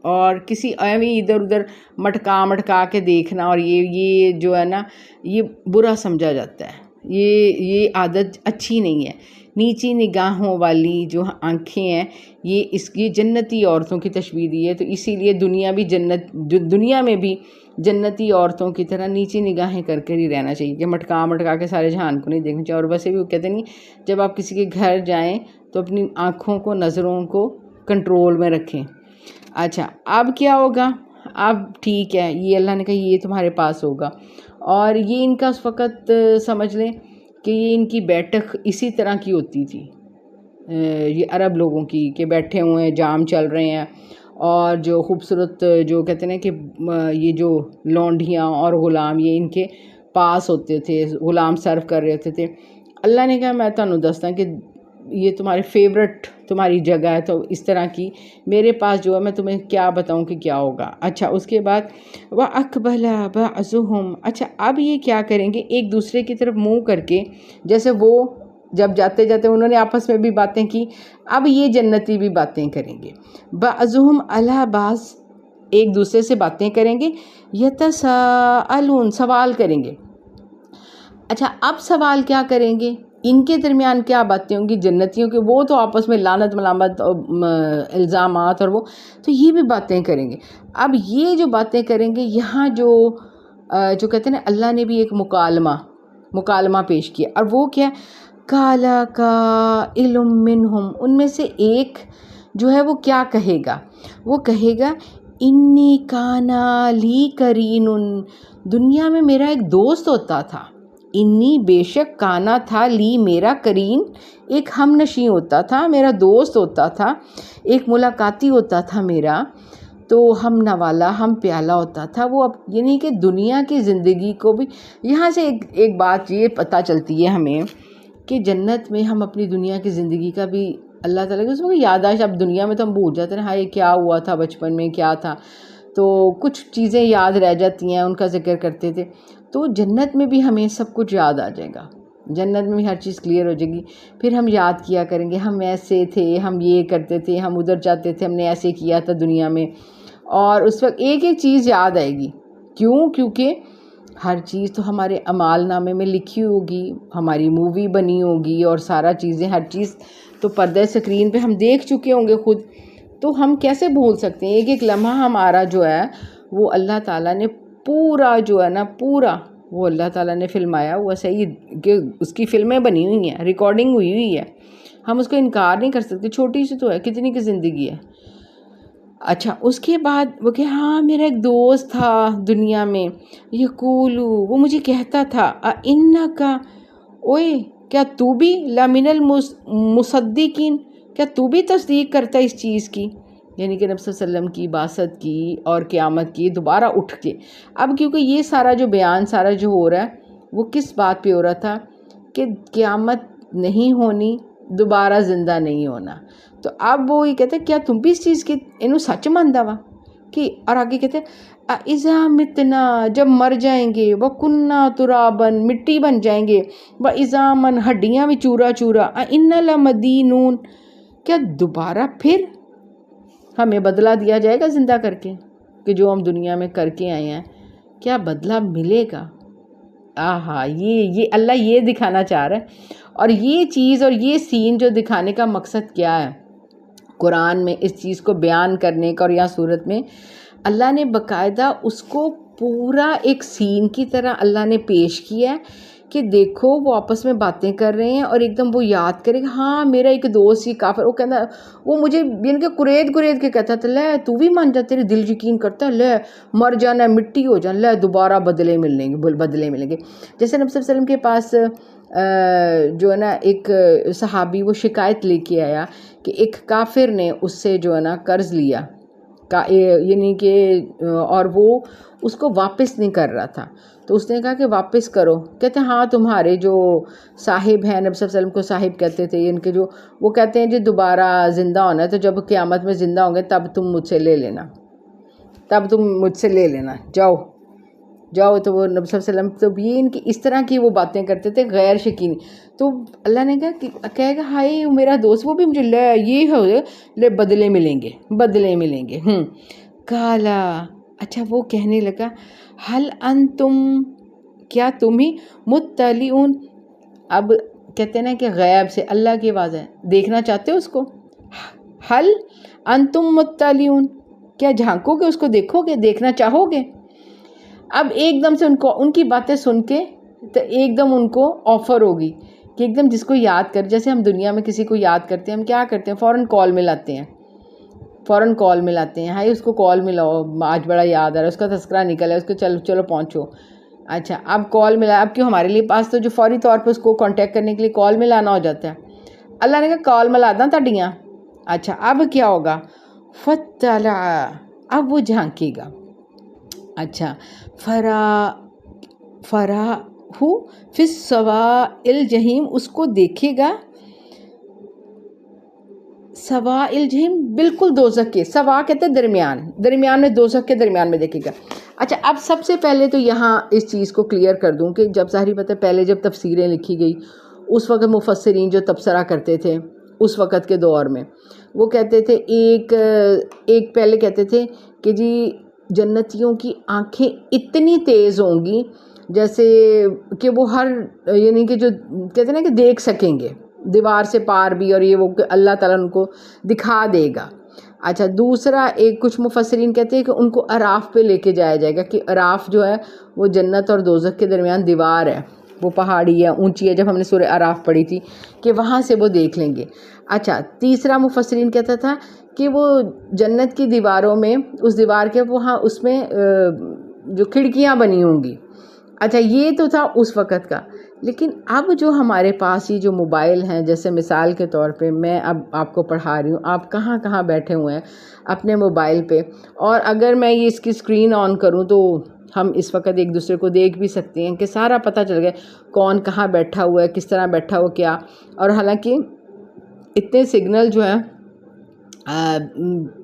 اور کسی ایویں ادھر ادھر مٹکا کے دیکھنا، اور یہ جو ہے نا یہ برا سمجھا جاتا ہے، یہ عادت اچھی نہیں ہے۔ نیچی نگاہوں والی جو آنکھیں ہیں یہ اس کی جنتی عورتوں کی تشبیہ دی ہے، تو اسی لیے دنیا میں بھی جنتی عورتوں کی طرح نیچی نگاہیں کر کے ہی رہنا چاہیے، کہ مٹکا کے سارے جہان کو نہیں دیکھنا چاہیے۔ اور ویسے بھی وہ کہتے نہیں جب آپ کسی کے گھر جائیں تو اپنی آنکھوں کو، نظروں کو کنٹرول میں رکھیں۔ اچھا اب کیا ہوگا؟ اب ٹھیک ہے یہ اللہ نے کہا یہ تمہارے پاس ہوگا، اور یہ ان کا اس وقت سمجھ لیں کہ یہ ان کی بیٹھک اسی طرح کی ہوتی تھی، یہ عرب لوگوں کی، کہ بیٹھے ہوئے ہیں، جام چل رہے ہیں، اور جو خوبصورت جو کہتے ہیں کہ یہ جو لونڈیاں اور غلام یہ ان کے پاس ہوتے تھے، غلام سرو کر رہے ہوتے تھے۔ اللہ نے کہا میں تمہیں دستا کہ یہ تمہارے فیورٹ تمہاری جگہ ہے، تو اس طرح کی میرے پاس جو ہے میں تمہیں کیا بتاؤں کہ کیا ہوگا۔ اچھا اس کے بعد وَأَقْبَلَ بَعْضُهُمْ، اچھا اب یہ کیا کریں گے؟ ایک دوسرے کی طرف منہ کر کے، جیسے وہ جب جاتے جاتے انہوں نے آپس میں بھی باتیں کی، اب یہ جنتی بھی باتیں کریں گے۔ بَعْضُهُمْ عَلَى بَعْضٍ، ایک دوسرے سے باتیں کریں گے، یتساءلون سوال کریں گے. اچھا اب سوال کیا کریں گے؟ ان کے درمیان کیا باتیں ہوں گی؟ جنتیوں کے وہ تو آپس میں لعنت ملامت الزامات اور وہ تو یہ بھی باتیں کریں گے. اب یہ جو باتیں کریں گے یہاں جو کہتے ہیں نا اللہ نے بھی ایک مکالمہ پیش کیا، اور وہ کیا؟ کالا قائل منہم، ان میں سے ایک جو ہے وہ کیا کہے گا؟ وہ کہے گا انی کانا لی کرین، دنیا میں میرا ایک دوست ہوتا تھا. انی بے شک کانا تھا، لی میرا، کرین ایک ہم نشیں ہوتا تھا، میرا دوست ہوتا تھا، ایک ملاقاتی ہوتا تھا میرا، تو ہم نوالا ہم پیالہ ہوتا تھا وہ. اب یعنی کہ دنیا کی زندگی کو بھی یہاں سے ایک بات یہ پتہ چلتی ہے ہمیں کہ جنت میں ہم اپنی دنیا کی زندگی کا بھی اللہ تعالیٰ کی اس میں یادداشت. اب دنیا میں تو ہم بھول جاتے ہیں ہاں یہ کیا ہوا تھا بچپن میں کیا تھا، تو کچھ چیزیں یاد رہ جاتی ہیں، ان کا ذکر کرتے تھے. تو جنت میں بھی ہمیں سب کچھ یاد آ جائے گا، جنت میں بھی ہر چیز کلیئر ہو جائے گی. پھر ہم یاد کیا کریں گے ہم ایسے تھے، ہم یہ کرتے تھے، ہم ادھر جاتے تھے، ہم نے ایسے کیا تھا دنیا میں. اور اس وقت ایک ایک چیز یاد آئے گی. کیونکہ ہر چیز تو ہمارے اعمال نامے میں لکھی ہوگی، ہماری مووی بنی ہوگی، اور سارا چیزیں ہر چیز تو پردہ اسکرین پہ ہم دیکھ چکے ہوں گے خود. تو ہم کیسے بھول سکتے ہیں؟ ایک ایک لمحہ ہمارا جو ہے وہ اللہ تعالیٰ نے پورا جو ہے نا پورا وہ اللہ تعالیٰ نے فلمایا ہوا. صحیح کہ اس کی فلمیں بنی ہوئی ہیں، ریکارڈنگ ہوئی ہے، ہم اس کو انکار نہیں کر سکتے. چھوٹی سی تو ہے، کتنی کی زندگی ہے. اچھا اس کے بعد وہ کہ ہاں میرا ایک دوست تھا دنیا میں، یقولو وہ مجھے کہتا تھا انکا، اوئے کیا تو بھی لمن المصدقین، کیا تو بھی تصدیق کرتا ہے اس چیز کی، یعنی کہ نبی صلی اللہ علیہ وسلم کی بعثت کی اور قیامت کی دوبارہ اٹھ کے. اب کیونکہ یہ سارا جو بیان سارا جو ہو رہا ہے وہ کس بات پہ ہو رہا تھا کہ قیامت نہیں ہونی، دوبارہ زندہ نہیں ہونا. تو اب وہ یہ کہتے ہیں کیا تم بھی اس چیز کی انہوں سچ ماندا وا کہ، اور آگے کہتے ہیں اذا متنا، جب مر جائیں گے، وکننا ترابن مٹی بن جائیں گے، وعظامن ہڈیاں بھی چورا چورا، انا لمدینون، کیا دوبارہ پھر ہمیں بدلہ دیا جائے گا زندہ کر کے کہ جو ہم دنیا میں کر کے آئے ہیں کیا بدلہ ملے گا؟ آہا یہ اللہ یہ دکھانا چاہ رہا ہے. اور یہ چیز اور یہ سین جو دکھانے کا مقصد کیا ہے قرآن میں اس چیز کو بیان کرنے کا، اور یہاں صورت میں اللہ نے باقاعدہ اس کو پورا ایک سین کی طرح اللہ نے پیش کیا ہے کہ دیکھو وہ آپس میں باتیں کر رہے ہیں، اور ایک دم وہ یاد کرے گا ہاں میرا ایک دوست ہی کافر، وہ کہتا وہ مجھے یعنی کہ قرید کے کہتا تھا لے تو بھی مان جا، تیرے دل یقین کرتا ہے، لے مر جانا مٹی ہو جانا، لے دوبارہ بدلے ملیں گے. جیسے نبی صلی اللہ علیہ وسلم کے پاس جو ہے نا ایک صحابی وہ شکایت لے کے آیا کہ ایک کافر نے اس سے جو ہے نا قرض لیا، یعنی کہ اور وہ اس کو واپس نہیں کر رہا تھا. تو اس نے کہا کہ واپس کرو. کہتے ہیں ہاں تمہارے جو صاحب ہیں، نبی صلی اللہ علیہ وسلم کو صاحب کہتے تھے، ان کے جو وہ کہتے ہیں جی دوبارہ زندہ ہونا ہے تو جب قیامت میں زندہ ہوں گے تب تم مجھ سے لے لینا، جاؤ. تو وہ نبی صلی اللہ علیہ وسلم تو یہ ان کی اس طرح کی وہ باتیں کرتے تھے غیر شکینی. تو اللہ نے کہے گا ہائے میرا دوست وہ بھی مجھے لے بدلے ملیں گے. کالا، اچھا وہ کہنے لگا حل انتم، کیا تم ہی مطلعون. اب کہتے ہیں نا کہ غیب سے اللہ کی آواز ہے، دیکھنا چاہتے ہو اس کو؟ حل انتم مطلعون، کیا جھانکو گے اس کو، دیکھو گے، دیکھنا چاہو گے؟ اب ایک دم سے ان کی باتیں سن کے تو ایک دم ان کو آفر ہوگی کہ ایک دم جس کو یاد کر، جیسے ہم دنیا میں کسی کو یاد کرتے ہیں ہم کیا کرتے ہیں فوراً کال ملاتے ہیں ہائی اس کو کال ملاؤ، آج بڑا یاد آ رہا ہے، اس کا تذکرہ نکل ہے، اس کو چلو پہنچو. اچھا اب کال ملا، اب کیوں ہمارے لیے پاس تو جو فوری طور پہ اس کو کانٹیکٹ کرنے کے لیے کال ملانا ہو جاتا ہے. اللہ نے کہا کال ملا داں تڈیاں. اچھا اب کیا ہوگا؟ فطلع، اب وہ جھانکے گا. اچھا فراہ فی السواء الجحیم، اس کو دیکھے گا سواء الجحیم، بالکل دوزخ کے سوا کہتے ہیں درمیان میں، دوزخ کے درمیان میں دیکھے گا. اچھا اب سب سے پہلے تو یہاں اس چیز کو کلیئر کر دوں کہ جب ظاہری بات ہے پہلے جب تفسیریں لکھی گئی اس وقت مفسرین جو تبصرہ کرتے تھے اس وقت کے دور میں وہ کہتے تھے ایک پہلے کہتے تھے کہ جی جنتیوں کی آنکھیں اتنی تیز ہوں گی جیسے کہ وہ ہر یعنی کہ جو کہتے ہیں نا کہ دیکھ سکیں گے دیوار سے پار بھی، اور یہ وہ کہ اللہ تعالیٰ ان کو دکھا دے گا۔ اچھا دوسرا ایک کچھ مفسرین کہتے ہیں کہ ان کو اعراف پہ لے کے جایا جائے گا، کہ اعراف جو ہے وہ جنت اور دوزخ کے درمیان دیوار ہے، وہ پہاڑی ہے، اونچی ہے، جب ہم نے سورہ اعراف پڑھی تھی کہ وہاں سے وہ دیکھ لیں گے۔ اچھا تیسرا مفسرین کہتا تھا کہ وہ جنت کی دیواروں میں اس دیوار کے وہاں اس میں جو کھڑکیاں بنی ہوں گی۔ اچھا یہ تو تھا اس وقت کا، لیکن اب جو ہمارے پاس یہ جو موبائل ہیں، جیسے مثال کے طور پہ میں اب آپ کو پڑھا رہی ہوں، آپ کہاں کہاں بیٹھے ہوئے ہیں اپنے موبائل پہ، اور اگر میں یہ اس کی اسکرین آن کروں تو ہم اس وقت ایک دوسرے کو دیکھ بھی سکتے ہیں کہ سارا پتہ چل گیا کون کہاں بیٹھا ہوا ہے، کس طرح بیٹھا ہوا کیا، اور حالانکہ اتنے سگنل جو ہیں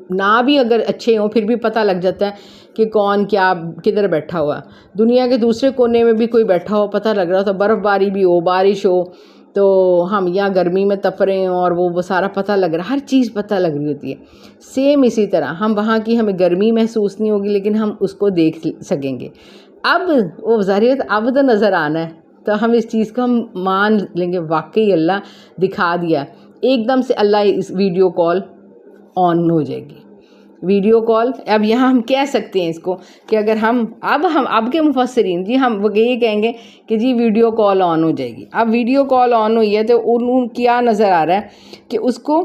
نہ بھی اگر اچھے ہوں پھر بھی پتہ لگ جاتا ہے کہ کون کیا کدھر بیٹھا ہوا۔ دنیا کے دوسرے کونے میں بھی کوئی بیٹھا ہو پتہ لگ رہا ہو، تو برف باری بھی ہو، بارش ہو، تو ہم یہاں گرمی میں تپ رہے ہیں اور وہ سارا پتہ لگ رہا ہے، ہر چیز پتہ لگ رہی ہوتی ہے۔ سیم اسی طرح ہم وہاں کی ہمیں گرمی محسوس نہیں ہوگی لیکن ہم اس کو دیکھ سکیں گے۔ اب وہ ظاہر اب تو نظر آنا ہے، تو ہم اس چیز کو ہم مان لیں گے واقعی اللہ دکھا دیا، ایک دم سے اللہ اس ویڈیو کال آن ہو جائے گی۔ ویڈیو کال اب یہاں ہم کہہ سکتے ہیں اس کو کہ اگر ہم اب کے مفسرین جی ہم وہ یہ کہیں گے کہ جی ویڈیو کال آن ہو جائے گی۔ اب ویڈیو کال آن ہوئی ہے تو انہوں کیا نظر آ رہا ہے کہ اس کو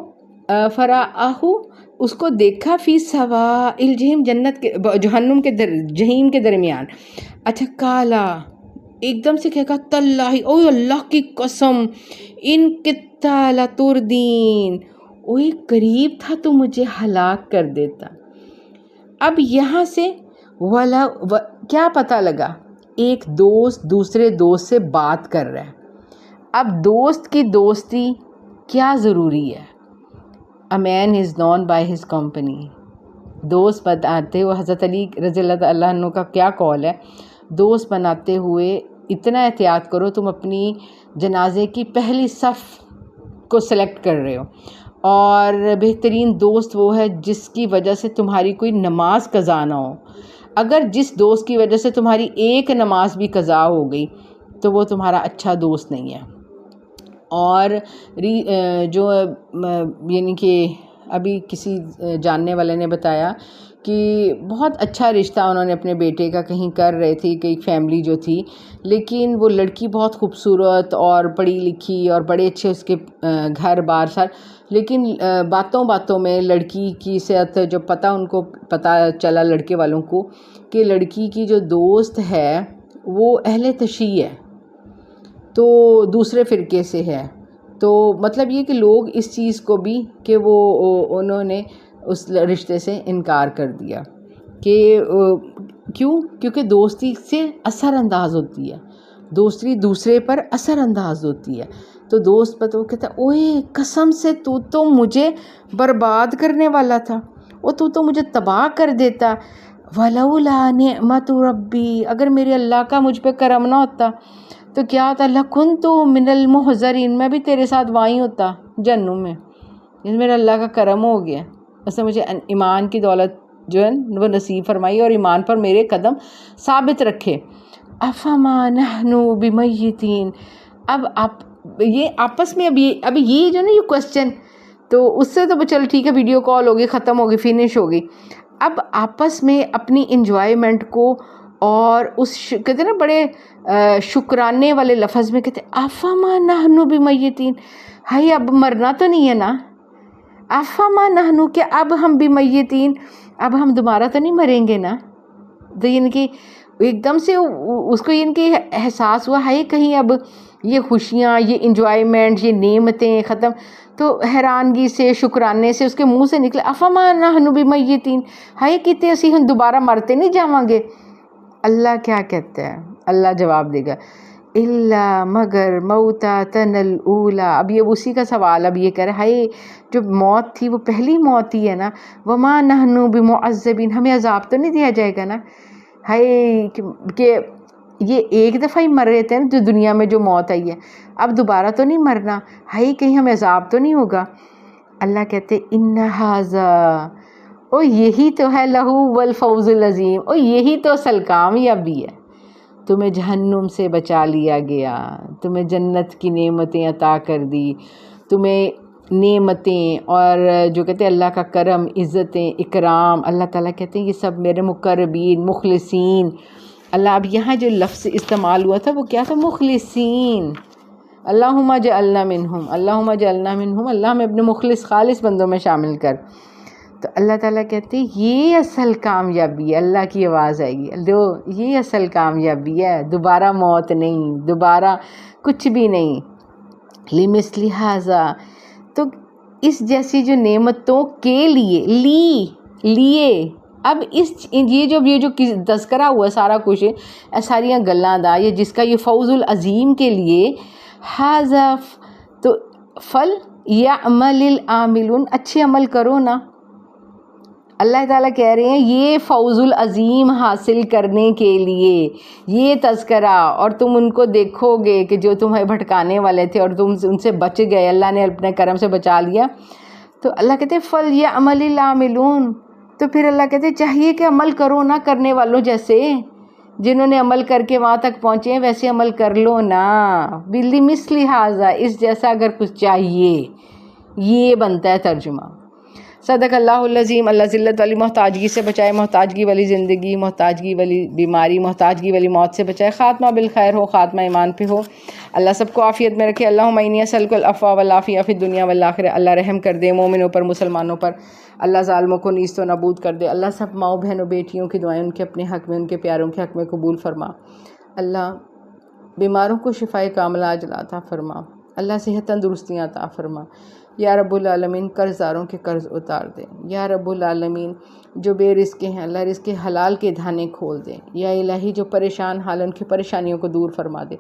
فراہو اس کو دیکھا فی سواء الجحیم، جنت کے جہنم کے جہیم کے درمیان۔ اچھا کالا ایک دم سے کہے گا تاللہ، او اللہ کی قسم، ان کتا لتردین، اوہ قریب تھا تو مجھے ہلاک کر دیتا۔ اب یہاں سے کیا پتہ لگا، ایک دوست دوسرے دوست سے بات کر رہا ہے۔ اب دوست کی دوستی کیا ضروری ہے؟ A man is known by his company۔ دوست بناتے ہوئے حضرت علی رضی اللہ عنہ کا کیا قول ہے، دوست بناتے ہوئے اتنا احتیاط کرو تم اپنی جنازے کی پہلی صف کو سلیکٹ کر رہے ہو، اور بہترین دوست وہ ہے جس کی وجہ سے تمہاری کوئی نماز قضا نہ ہو۔ اگر جس دوست کی وجہ سے تمہاری ایک نماز بھی قضا ہو گئی تو وہ تمہارا اچھا دوست نہیں ہے۔ اور جو یعنی کہ ابھی کسی جاننے والے نے بتایا کہ بہت اچھا رشتہ انہوں نے اپنے بیٹے کا کہیں کر رہے تھے کہ ایک فیملی جو تھی، لیکن وہ لڑکی بہت خوبصورت اور پڑھی لکھی اور بڑے اچھے اس کے گھر بار سار، لیکن باتوں باتوں میں لڑکی کی صحت جو ان کو پتہ چلا لڑکے والوں کو کہ لڑکی کی جو دوست ہے وہ اہل تشیع ہے، تو دوسرے فرقے سے ہے، تو مطلب یہ کہ لوگ اس چیز کو بھی کہ انہوں نے اس رشتے سے انکار کر دیا کہ کیونکہ دوستی سے اثر انداز ہوتی ہے، دوسری دوسرے پر اثر انداز ہوتی ہے، تو دوست پر وہ کہتا ہے اوئے قسم سے تو مجھے برباد کرنے والا تھا، تو مجھے تباہ کر دیتا، ولولا نعمت ربی، اگر میرے اللہ کا مجھ پہ کرم نہ ہوتا تو کیا ہوتا، لکنت من المحضرین، میں بھی تیرے ساتھ وہیں ہوتا جہنم میں، میرا اللہ کا کرم ہو گیا، اس نے مجھے ایمان کی دولت جو ہے وہ نصیب فرمائی اور ایمان پر میرے قدم ثابت رکھے۔ افما نحن بمیتین، اب آپ یہ آپس میں ابھی یہ جو نا یہ کوسچن، تو اس سے تو چل ٹھیک ہے ویڈیو کال ہوگی، ختم ہوگی، فنش ہوگی، اب آپس میں اپنی انجوائمنٹ کو اور اس کہتے ہیں نا بڑے شکرانے والے لفظ میں کہتے ہیں افما نحن بمیتین، ہائی اب مرنا تو نہیں ہے نا، افما نحن، کہ اب ہم بمیتین، اب ہم دوبارہ تو نہیں مریں گے نا، تو یعنی کہ ایک دم سے اس کو ان کے احساس ہوا ہے کہیں اب یہ خوشیاں، یہ انجوائمنٹ، یہ نعمتیں ختم، تو حیرانگی سے شکرانے سے اس کے منہ سے نکلے افما نحن بمیتین، ہائے کہتے اسی ہم دوبارہ مرتے نہیں جاواں گے۔ اللہ کیا کہتا ہے، اللہ جواب دے گا الا مگر موتاتنا الاولی، اب یہ اسی کا سوال اب یہ کہہ رہا ہے جو موت تھی وہ پہلی موت ہی ہے نا، وما نحن بمعذبین، ہمیں عذاب تو نہیں دیا جائے گا نا، ہے کہ یہ ایک دفعہ ہی مر رہے تھے نا جو دنیا میں جو موت آئی ہے، اب دوبارہ تو نہیں مرنا، ہے کہیں ہمیں عذاب تو نہیں ہوگا۔ اللہ کہتے ان ھذا، اور یہی تو ہے لہو والفوز العظیم، اور یہی تو اصل کامیابی ہے۔ تمہیں جہنم سے بچا لیا گیا، تمہیں جنت کی نعمتیں عطا کر دی، تمہیں نعمتیں اور جو کہتے ہیں اللہ کا کرم، عزتیں، اکرام، اللہ تعالیٰ کہتے ہیں یہ سب میرے مقربین، مخلصین۔ اللہ اب یہاں جو لفظ استعمال ہوا تھا وہ کیا تھا؟ مخلصین۔ اللہم اجعلنا منہم، اللہم اجعلنا منہم، اللہ ہمیں اپنے مخلص خالص بندوں میں شامل کر۔ تو اللہ تعالیٰ کہتے ہیں یہ اصل کامیابی ہے، اللہ کی آواز آئے گی، یہ اصل کامیابی ہے، دوبارہ موت نہیں، دوبارہ کچھ بھی نہیں۔ لمثل ھذا، تو اس جیسی جو نعمتوں کے لیے اب یہ جو تذکرہ ہوا سارا کچھ ساریاں گلاں دا، یہ جس کا یہ فوز العظیم کے لیے ھذا، تو فل یعمل العاملون، اچھے عمل کرو نا۔ اللہ تعالیٰ کہہ رہے ہیں یہ فوز العظیم حاصل کرنے کے لیے یہ تذکرہ، اور تم ان کو دیکھو گے کہ جو تمہیں بھٹکانے والے تھے اور تم ان سے بچ گئے، اللہ نے اپنے کرم سے بچا لیا۔ تو اللہ کہتے ہیں فَلْيَعْمَلِ الْعَامِلُونَ، تو پھر اللہ کہتے ہیں چاہیے کہ عمل کرو نا، کرنے والوں جیسے جنہوں نے عمل کر کے وہاں تک پہنچے ہیں ویسے عمل کر لو نا۔ بِلِمِثْلِ ھذا، اس جیسا اگر کچھ چاہیے، یہ بنتا ہے ترجمہ۔ صدق اللہ العظیم۔ اللہ ذلت والی محتاجگی سے بچائے، محتاجگی والی زندگی، محتاجگی والی بیماری، محتاجگی والی موت سے بچائے، خاتمہ بالخیر ہو، خاتمہ ایمان پہ ہو، اللہ سب کو عافیت میں رکھے۔ اللہم انی اسألک العفو والعافیہ فی الدنیا والآخرہ، اللہ رحم کر دے مومنوں پر، مسلمانوں پر، اللہ ظالموں کو نیست و نابود کر دے۔ اللہ سب ماؤں بہنوں بیٹیوں کی دعائیں ان کے اپنے حق میں، ان کے پیاروں کے حق میں قبول فرما۔ اللہ بیماروں کو شفائے کاملہ عاجلہ عطا فرما، اللہ صحت تندرستیاں عطا فرما۔ یا رب العالمین قرض داروں کے قرض اتار دے۔ یا رب العالمین جو بے رزق ہیں اللہ رزق حلال کے دھانے کھول دے۔ یا الہی جو پریشان حال ان کی پریشانیوں کو دور فرما دے۔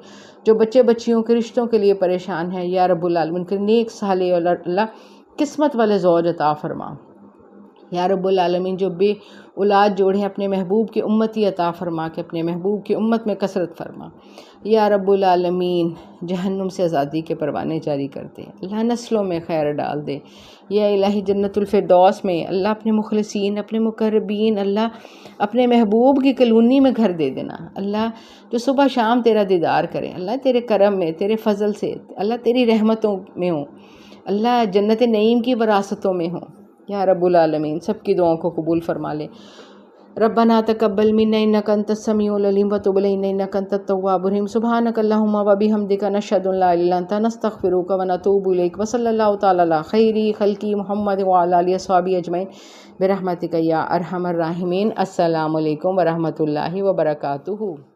جو بچے بچیوں کے رشتوں کے لیے پریشان ہیں یا رب العالمین کے نیک صالح اللہ قسمت والے زوج عطا فرما۔ یا رب العالمین جو بے اولاد جوڑے ہیں اپنے محبوب کی امتی عطا فرما کے اپنے محبوب کی امت میں کثرت فرما۔ یا رب العالمین جہنم سے آزادی کے پروانے جاری کر دے، اللہ نسلوں میں خیر ڈال دے۔ یا الہی جنت الفردوس میں اللہ اپنے مخلصین، اپنے مقربین، اللہ اپنے محبوب کی کلونی میں گھر دے دینا۔ اللہ جو صبح شام تیرا دیدار کریں، اللہ تیرے کرم میں، تیرے فضل سے، اللہ تیری رحمتوں میں ہوں، اللہ جنت نعیم کی وراثتوں میں ہوں۔ یا رب العالمین سب کی دعاؤں کو قبول فرما لے۔ ربنا تقبل منا انک انت السمیع العلیم وتب علینا انک انت التواب الرحیم۔ سبحانک اللہم وبحمدک نشہد ان لا الہ الا انت نستغفرک ونتوب الیک، وصلی اللہ تعالی علی خیر خلقہ محمد وعلی آلہ وصحبہ اجمعین برحمتک یا ارحم الراحمین۔ السلام علیکم ورحمۃ اللہ وبرکاتہ۔